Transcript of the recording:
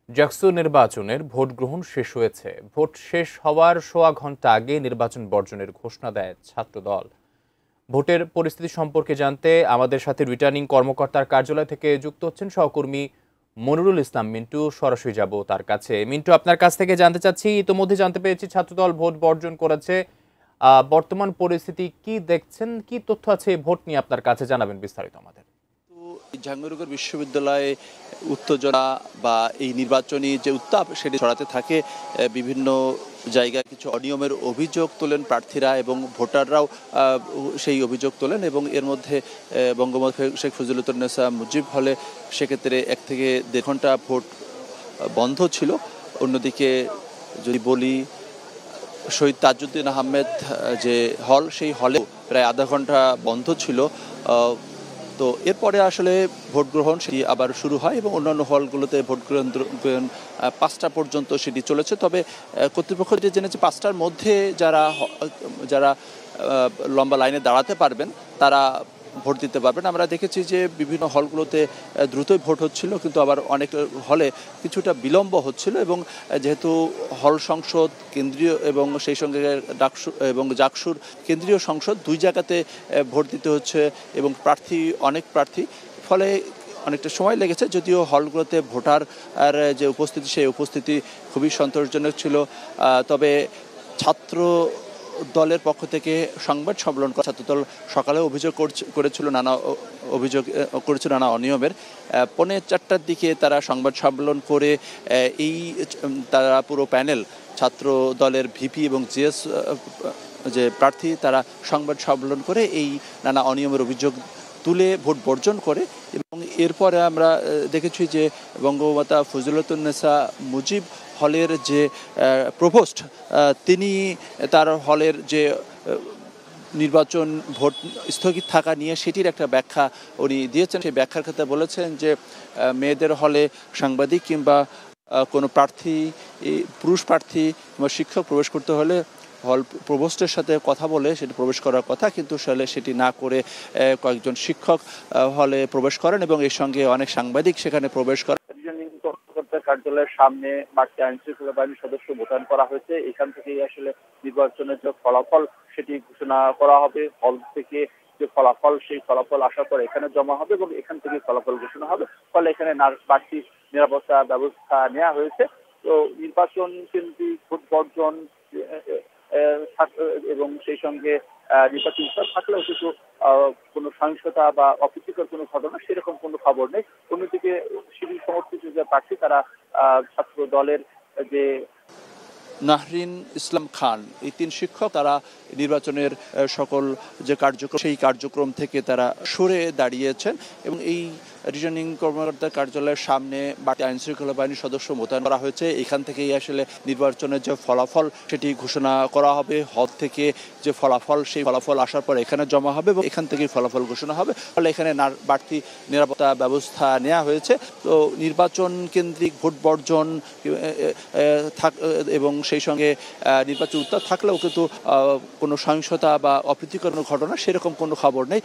জাকসু নির্বাচনের ভোট গ্রহণ শেষ হয়েছে। ভোট শেষ হওয়ার সোয়া ঘন্টা আগে নির্বাচন বর্জনের ঘোষণা দেয় ছাত্রদল। ভোটের পরিস্থিতি সম্পর্কে জানতে আমাদের সাথে রিটার্নিং কর্মকর্তার কার্যালয় থেকে যুক্ত হচ্ছেন সহকর্মী মনিরুল ইসলাম মিন্টু। সরাসরি যাব তার কাছে। মিন্টু, আপনার কাছ থেকে জানতে চাচ্ছি, ইতোমধ্যে জানতে পেরেছি ছাত্রদল ভোট বর্জন করেছে। বর্তমান পরিস্থিতি কি দেখছেন, কি তথ্য আছে এই ভোট নিয়ে আপনার কাছে, জানাবেন বিস্তারিত আমাদের। জাহাঙ্গীরনগর বিশ্ববিদ্যালয়ে উত্তেজনা বা এই নির্বাচনী যে উত্তাপ সেটি ছড়াতে থাকে। বিভিন্ন জায়গায় কিছু অনিয়মের অভিযোগ তোলেন প্রার্থীরা এবং ভোটাররাও সেই অভিযোগ তোলেন এবং এর মধ্যে বঙ্গবন্ধু শেখ ফজিলুন্নেসা মুজিব হলে সেক্ষেত্রে 1 থেকে 1.5 ঘন্টা ভোট বন্ধ ছিল। অন্যদিকে যদি বলি শহীদ তাজউদ্দিন আহমেদ যে হল, সেই হলেও প্রায় আধা ঘন্টা বন্ধ ছিল। তো এরপরে আসলে ভোট গ্রহণ সেটি আবার শুরু হয় এবং অন্যান্য হলগুলোতে ভোট গ্রহণ 5টা পর্যন্ত সেটি চলেছে। তবে কর্তৃপক্ষ যেটি জেনেছে 5টার মধ্যে যারা লম্বা লাইনে দাঁড়াতে পারবেন তারা ভোট দিতে পারবেন। আমরা দেখেছি যে বিভিন্ন হলগুলোতে দ্রুতই ভোট হচ্ছিল, কিন্তু আবার অনেক হলে কিছুটা বিলম্ব হচ্ছিল এবং যেহেতু হল সংসদ কেন্দ্রীয় এবং সেই সঙ্গে ডাকসু এবং জাকসুর কেন্দ্রীয় সংসদ 2 জায়গাতে ভোট দিতে হচ্ছে এবং অনেক প্রার্থী, ফলে অনেকটা সময় লেগেছে। যদিও হলগুলোতে ভোটার আর যে উপস্থিতি, সেই উপস্থিতি খুবই সন্তোষজনক ছিল। তবে ছাত্র দলের পক্ষ থেকে সংবাদ সম্মেলন করে ছাত্রদল সকালে করেছিল নানা অনিয়মের। 4:45টার দিকে তারা সংবাদ সম্মেলন করে তারা পুরো প্যানেল, ছাত্র দলের ভিপি এবং জিএস যে প্রার্থী, তারা সংবাদ সম্মেলন করে এই নানা অনিয়মের অভিযোগ তুলে ভোট বর্জন করে। এবং এরপরে আমরা দেখেছি যে বঙ্গমাতা ফজিলতুন্নেসা মুজিব হলের যে প্রভোস্ট, তিনি তার হলের যে নির্বাচন ভোট স্থগিত থাকা নিয়ে সেটির একটা ব্যাখ্যা উনি দিয়েছেন। সেই ব্যাখ্যার ক্ষেত্রে বলেছেন যে মেয়েদের হলে সাংবাদিক কিংবা কোনো প্রার্থী, পুরুষ প্রার্থী কিংবা শিক্ষক প্রবেশ করতে হলে হল প্রভোস্টের সাথে কথা বলে সেটি প্রবেশ করার কথা, কিন্তু সেটি না করে কয়েকজন শিক্ষক হলে প্রবেশ করেন এবং এর সঙ্গে অনেক সাংবাদিক সেখানে প্রবেশ করেন। কার্যালয়ের সামনে মাঠে আইন শৃঙ্খলা বাহিনীর সদস্য মোতায়েন করা হয়েছে। এখান থেকেই আসলে নির্বাচনের যে ফলাফল সেটি ঘোষণা করা হবে। হল থেকে যে ফলাফল, সেই ফলাফল আসার পর এখানে জমা হবে এবং এখান থেকে ফলাফল ঘোষণা হবে। ফলে এখানে বাড়তি নিরাপত্তা ব্যবস্থা নেওয়া হয়েছে। তো নির্বাচন কেন্দ্রিক ভোট বর্জন এবং সেই সঙ্গে নির্বাচন থাকলেও কিন্তু কোনো সহিংসতা বা অপ্রীতিকর কোনো ঘটনা সেরকম কোনো খবর নেই। অন্যদিকে শিবির সমর্থিত যে প্রার্থী, তারা ছাত্র দলের যে নাহরিন ইসলাম খান, এই 3 শিক্ষক, তারা নির্বাচনের সকল যে কার্যক্রম, সেই কার্যক্রম থেকে তারা সরে দাঁড়িয়েছেন এবং এই রিটার্নিং কর্মকর্তার কার্যালয়ের সামনে বাড়তি আইন শৃঙ্খলা বাহিনীর সদস্য মোতায়েন করা হয়েছে। এখান থেকেই আসলে নির্বাচনের যে ফলাফল সেটি ঘোষণা করা হবে। হল থেকে যে ফলাফল, সেই ফলাফল আসার পর এখানে জমা হবে এবং এখান থেকেই ফলাফল ঘোষণা হবে। ফলে এখানে বাড়তি নিরাপত্তা ব্যবস্থা নেওয়া হয়েছে। তো নির্বাচন কেন্দ্রিক ভোট বর্জন এবং সেই সঙ্গে নির্বাচন উত্তাপ থাকলেও কিন্তু কোনো সহিংসতা বা অপ্রীতিকর ঘটনা সেরকম কোনো খবর নেই।